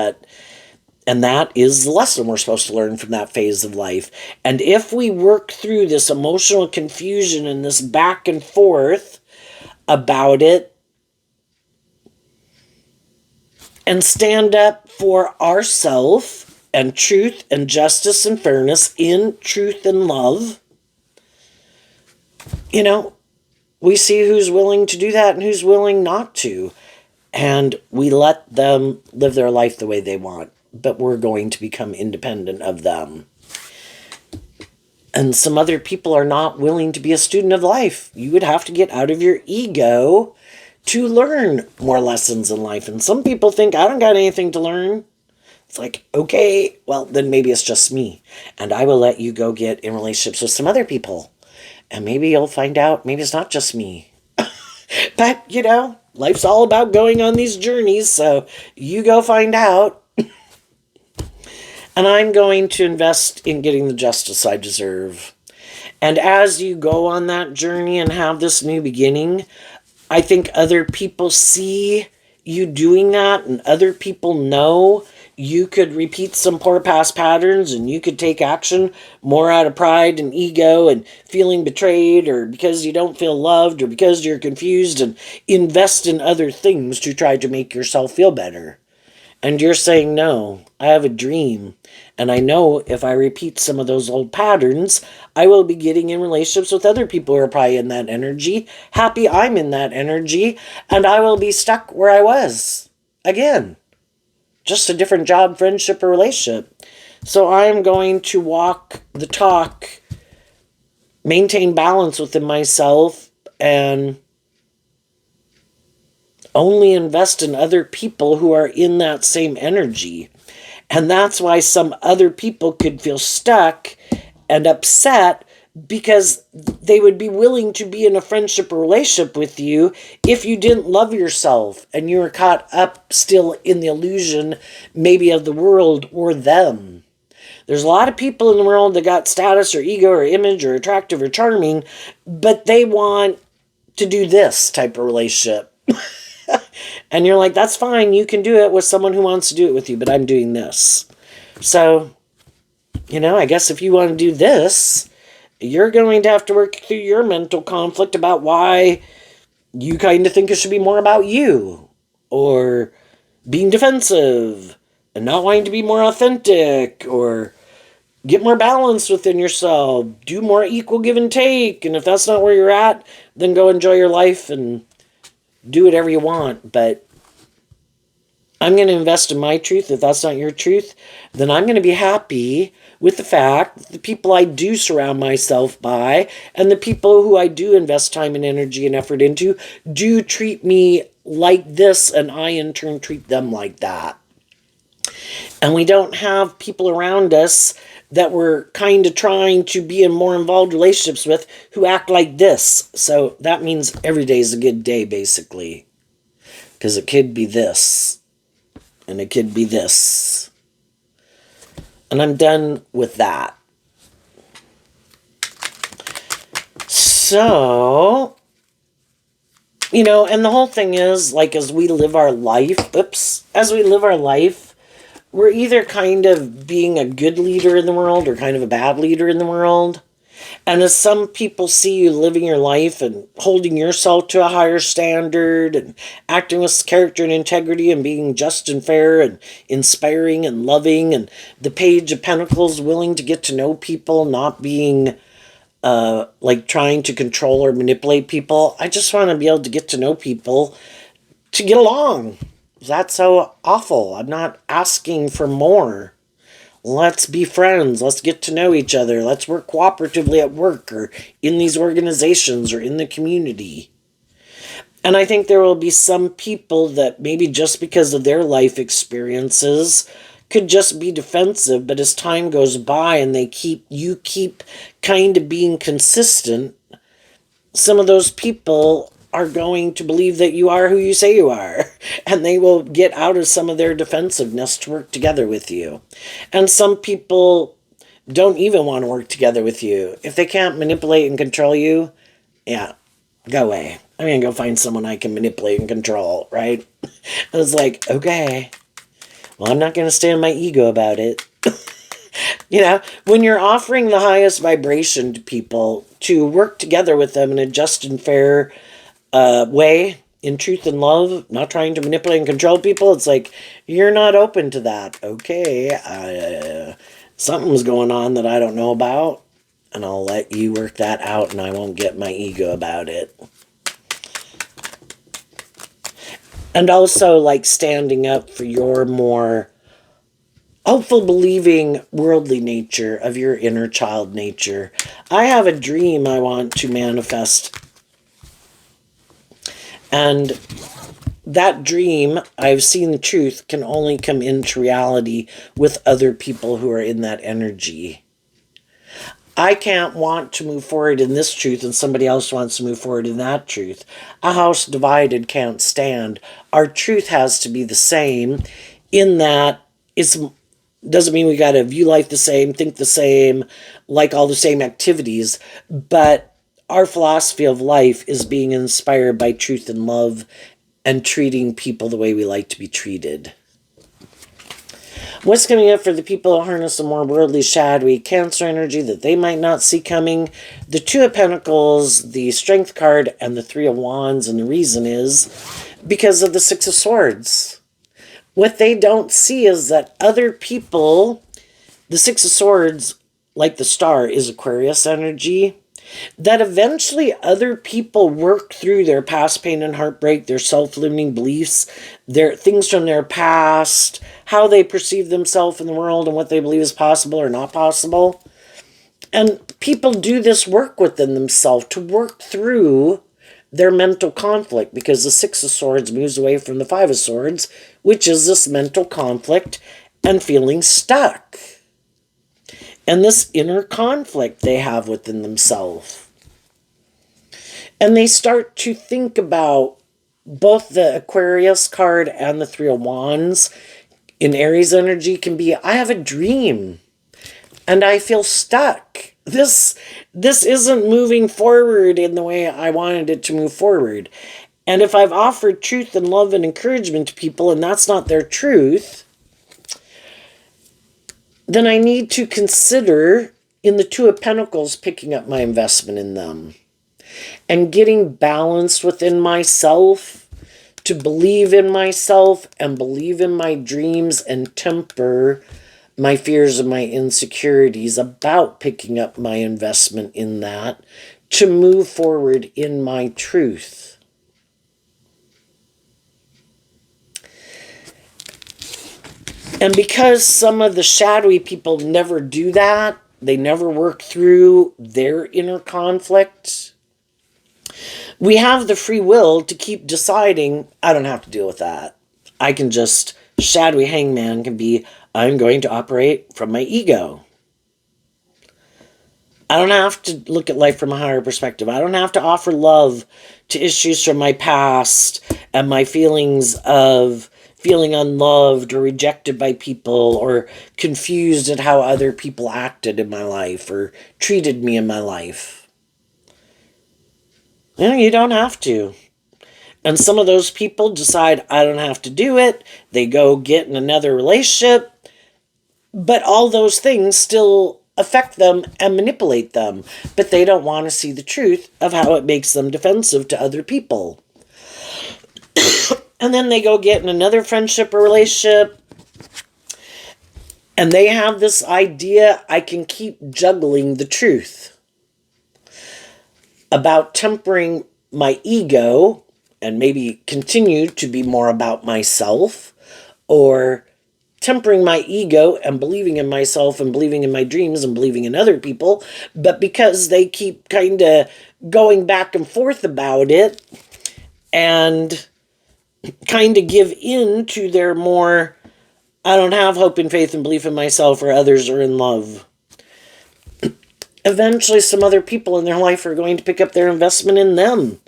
and that is the lesson we're supposed to learn from that phase of life. And if we work through this emotional confusion and this back and forth about it, and stand up for ourselves and truth and justice and fairness in truth and love, we see who's willing to do that and who's willing not to. And we let them live their life the way they want, but we're going to become independent of them. And some other people are not willing to be a student of life. You would have to get out of your ego to learn more lessons in life. And some people think, I don't got anything to learn. It's like, okay, well, then maybe it's just me. And I will let you go get in relationships with some other people. And maybe you'll find out, maybe it's not just me. But, life's all about going on these journeys. So you go find out. And I'm going to invest in getting the justice I deserve. And as you go on that journey and have this new beginning, I think other people see you doing that, and other people know you could repeat some poor past patterns, and you could take action more out of pride and ego and feeling betrayed, or because you don't feel loved, or because you're confused, and invest in other things to try to make yourself feel better. And you're saying, no, I have a dream. And I know if I repeat some of those old patterns, I will be getting in relationships with other people who are probably in that energy, happy I'm in that energy, and I will be stuck where I was. Again, just a different job, friendship, or relationship. So I'm going to walk the talk, maintain balance within myself, and only invest in other people who are in that same energy. And that's why some other people could feel stuck and upset, because they would be willing to be in a friendship or relationship with you if you didn't love yourself and you were caught up still in the illusion maybe of the world or them. There's a lot of people in the world that got status or ego or image or attractive or charming, but they want to do this type of relationship. And you're like, that's fine, you can do it with someone who wants to do it with you, but I'm doing this. So, I guess if you want to do this, you're going to have to work through your mental conflict about why you kind of think it should be more about you, or being defensive and not wanting to be more authentic, or get more balance within yourself, do more equal give and take. And if that's not where you're at, then go enjoy your life and do whatever you want. But I'm going to invest in my truth. If that's not your truth, then I'm going to be happy with the fact that the people I do surround myself by and the people who I do invest time and energy and effort into do treat me like this, and I in turn treat them like that. And we don't have people around us that we're kind of trying to be in more involved relationships with who act like this. So that means every day is a good day, basically. Because it could be this. And it could be this. And I'm done with that. So, and the whole thing is, like, as we live our life, we're either kind of being a good leader in the world or kind of a bad leader in the world. And as some people see you living your life and holding yourself to a higher standard and acting with character and integrity and being just and fair and inspiring and loving, and the Page of Pentacles, willing to get to know people, not being like trying to control or manipulate people. I just want to be able to get to know people to get along. That's so awful. I'm not asking for more. Let's be friends. Let's get to know each other. Let's work cooperatively at work or in these organizations or in the community. And I think there will be some people that maybe just because of their life experiences could just be defensive, but as time goes by and you keep kind of being consistent, some of those people are going to believe that you are who you say you are, and they will get out of some of their defensiveness to work together with you. And some people don't even want to work together with you. If they can't manipulate and control you, yeah, go away. I'm going to go find someone I can manipulate and control, right? And it's like, okay, well, I'm not going to stay in my ego about it. When you're offering the highest vibration to people, to work together with them in a just and fair way, in truth and love, not trying to manipulate and control people, it's like, you're not open to that. Okay, something's going on that I don't know about, and I'll let you work that out, and I won't get my ego about it. And also, like, standing up for your more hopeful, believing, worldly nature of your inner child nature. I have a dream I want to manifest. And that dream, I've seen the truth, can only come into reality with other people who are in that energy. I can't want to move forward in this truth and somebody else wants to move forward in that truth. A house divided can't stand. Our truth has to be the same, in that it doesn't mean we got to view life the same, think the same, like all the same activities, but our philosophy of life is being inspired by truth and love and treating people the way we like to be treated. What's coming up for the people who harness the more worldly, shadowy Cancer energy that they might not see coming? The Two of Pentacles, the Strength card, and the Three of Wands. And the reason is because of the Six of Swords. What they don't see is that other people, the Six of Swords, like the Star, is Aquarius energy, that eventually other people work through their past pain and heartbreak, their self-limiting beliefs, their things from their past, how they perceive themselves in the world and what they believe is possible or not possible. And people do this work within themselves to work through their mental conflict, because the Six of Swords moves away from the Five of Swords, which is this mental conflict and feeling stuck. And this inner conflict they have within themselves. And they start to think about both the Aquarius card and the Three of Wands in Aries energy can be, I have a dream and I feel stuck. This isn't moving forward in the way I wanted it to move forward. And if I've offered truth and love and encouragement to people and that's not their truth, then I need to consider in the Two of Pentacles picking up my investment in them and getting balanced within myself to believe in myself and believe in my dreams and temper my fears and my insecurities about picking up my investment in that to move forward in my truth. And because some of the shadowy people never do that, they never work through their inner conflict, we have the free will to keep deciding, I don't have to deal with that. I can just, shadowy hangman can be, I'm going to operate from my ego. I don't have to look at life from a higher perspective. I don't have to offer love to issues from my past and my feelings of feeling unloved or rejected by people or confused at how other people acted in my life or treated me in my life. You know, you don't have to. And some of those people decide, I don't have to do it. They go get in another relationship. But all those things still affect them and manipulate them. But they don't want to see the truth of how it makes them defensive to other people. And then they go get in another friendship or relationship. And they have this idea, I can keep juggling the truth about tempering my ego and maybe continue to be more about myself, or tempering my ego and believing in myself and believing in my dreams and believing in other people. But because they keep kind of going back and forth about it and kind of give in to their more, I don't have hope and faith and belief in myself or others or in love, eventually some other people in their life are going to pick up their investment in them.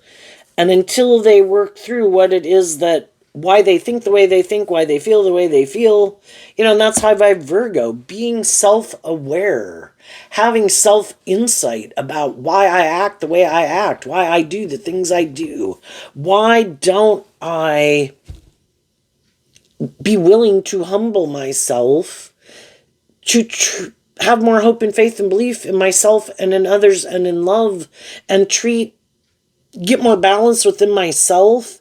And until they work through what it is that, why they think the way they think, why they feel the way they feel, you know, and that's High Vibe Virgo, being self-aware, having self-insight about why I act the way I act, why I do the things I do. Why don't I be willing to humble myself to have more hope and faith and belief in myself and in others and in love, and get more balance within myself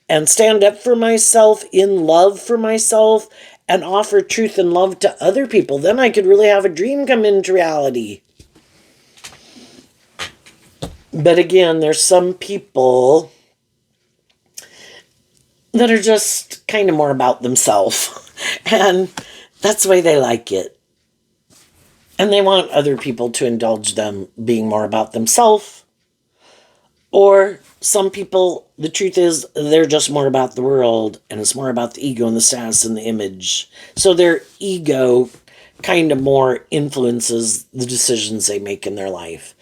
and stand up for myself in love for myself and offer truth and love to other people. Then I could really have a dream come into reality. But again, there's some people that are just kind of more about themselves. And that's the way they like it. And they want other people to indulge them being more about themselves. Or some people, the truth is, they're just more about the world. And it's more about the ego and the status and the image. So their ego kind of more influences the decisions they make in their life.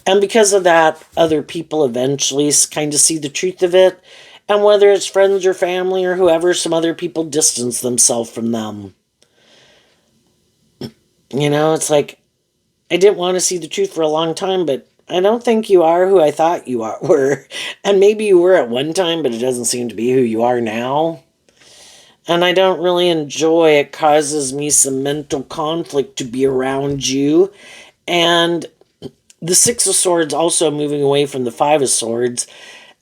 And because of that, other people eventually kind of see the truth of it. And whether it's friends or family or whoever, some other people distance themselves from them. You know, it's like, I didn't want to see the truth for a long time, but I don't think you are who I thought you were. And maybe you were at one time, but it doesn't seem to be who you are now. And I don't really enjoy it. Causes me some mental conflict to be around you. And the Six of Swords also moving away from the Five of Swords.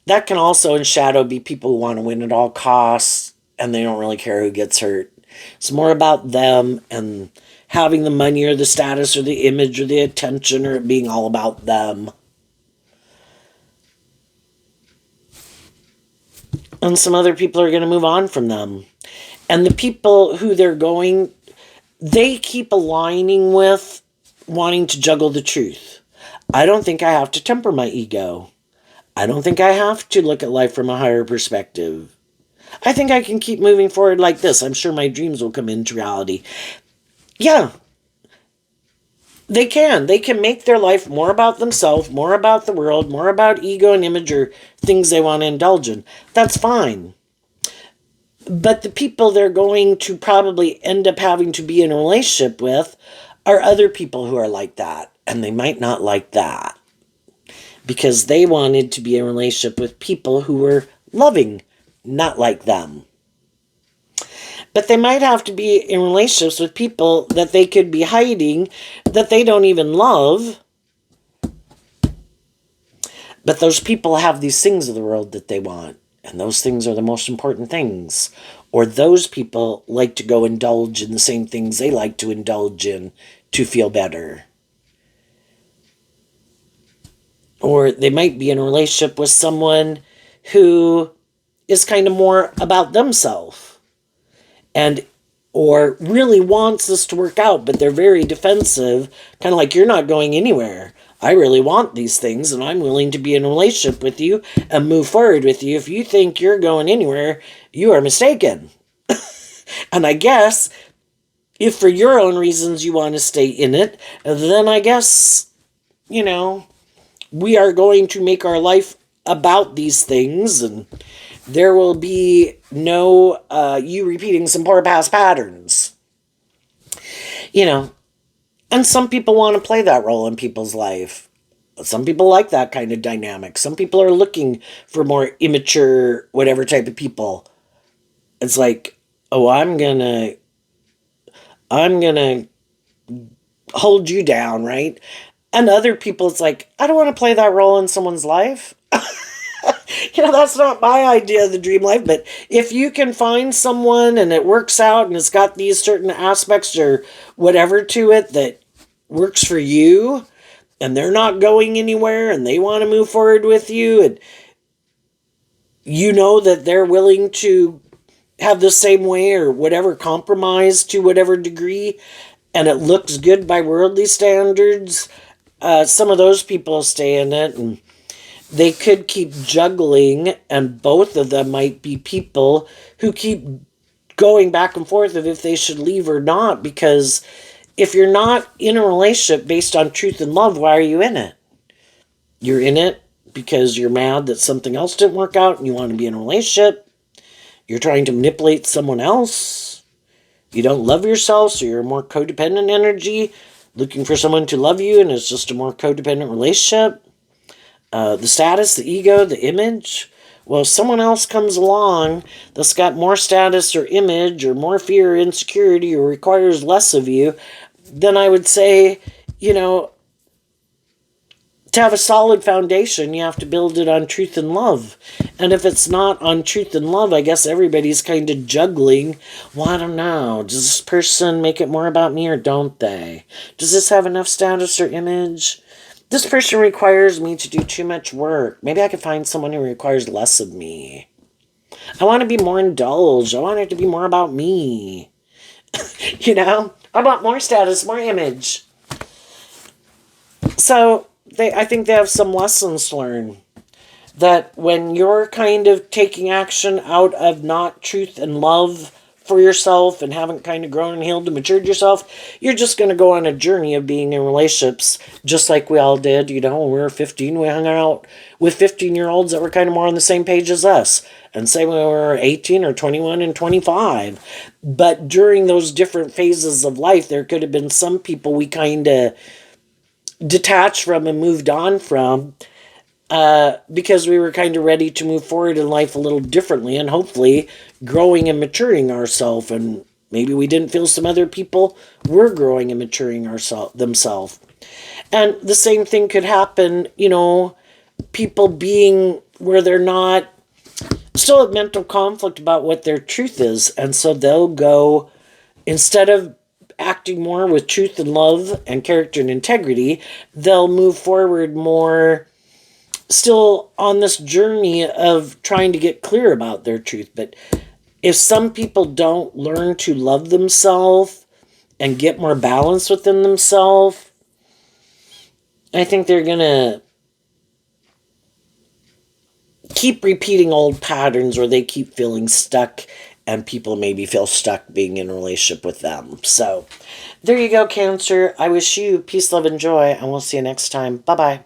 That can also in shadow be people who want to win at all costs. And they don't really care who gets hurt. It's more about them and having the money or the status or the image or the attention, or it being all about them. And some other people are going to move on from them. And the people who they keep aligning with wanting to juggle the truth. I don't think I have to temper my ego. I don't think I have to look at life from a higher perspective. I think I can keep moving forward like this. I'm sure my dreams will come into reality. Yeah, they can. They can make their life more about themselves, more about the world, more about ego and image or things they want to indulge in. That's fine. But the people they're going to probably end up having to be in a relationship with are other people who are like that. And they might not like that because they wanted to be in a relationship with people who were loving, not like them. But they might have to be in relationships with people that they could be hiding, that they don't even love. But those people have these things of the world that they want. And those things are the most important things. Or those people like to go indulge in the same things they like to indulge in to feel better. Or they might be in a relationship with someone who is kind of more about themselves. And or really wants this to work out, but they're very defensive, kind of like, you're not going anywhere. I really want these things, and I'm willing to be in a relationship with you and move forward with you. If you think you're going anywhere, you are mistaken. And I guess, if for your own reasons you want to stay in it, then I guess, we are going to make our life about these things, and there will be no you repeating some poor past patterns. And some people want to play that role in people's life. Some people like that kind of dynamic. Some people are looking for more immature, whatever type of people. It's like, oh, I'm gonna hold you down, right? And other people, it's like, I don't want to play that role in someone's life. That's not my idea of the dream life, but if you can find someone and it works out and it's got these certain aspects or whatever to it that works for you, and they're not going anywhere and they want to move forward with you, and you know that they're willing to have the same way or whatever, compromise to whatever degree, and it looks good by worldly standards, some of those people stay in it, and they could keep juggling, and both of them might be people who keep going back and forth of if they should leave or not, because if you're not in a relationship based on truth and love, why are you in it? You're in it because you're mad that something else didn't work out and you want to be in a relationship. You're trying to manipulate someone else. You don't love yourself, so you're a more codependent energy, looking for someone to love you, and it's just a more codependent relationship. The status, the ego, the image. Well, if someone else comes along that's got more status or image or more fear or insecurity or requires less of you, then I would say, to have a solid foundation, you have to build it on truth and love. And if it's not on truth and love, I guess everybody's kind of juggling. Well, I don't know. Does this person make it more about me or don't they? Does this have enough status or image? This person requires me to do too much work. Maybe I could find someone who requires less of me. I want to be more indulged. I want it to be more about me. I want more status, more image. So, I think they have some lessons to learn. That when you're kind of taking action out of not truth and love for yourself and haven't kind of grown and healed and matured yourself, you're just going to go on a journey of being in relationships just like we all did. When we were 15, we hung out with 15-year-olds that were kind of more on the same page as us. And say when we were 18 or 21 and 25. But during those different phases of life, there could have been some people we kind of detached from and moved on from because we were kind of ready to move forward in life a little differently and hopefully growing and maturing ourselves. And maybe we didn't feel some other people were growing and maturing themselves. And the same thing could happen, people being where they're not still have mental conflict about what their truth is. And so they'll go, instead of acting more with truth and love and character and integrity, they'll move forward more still on this journey of trying to get clear about their truth. But if some people don't learn to love themselves and get more balance within themselves, I think they're going to keep repeating old patterns, or they keep feeling stuck, and people maybe feel stuck being in a relationship with them. So there you go, Cancer. I wish you peace, love, and joy, and we'll see you next time. Bye-bye.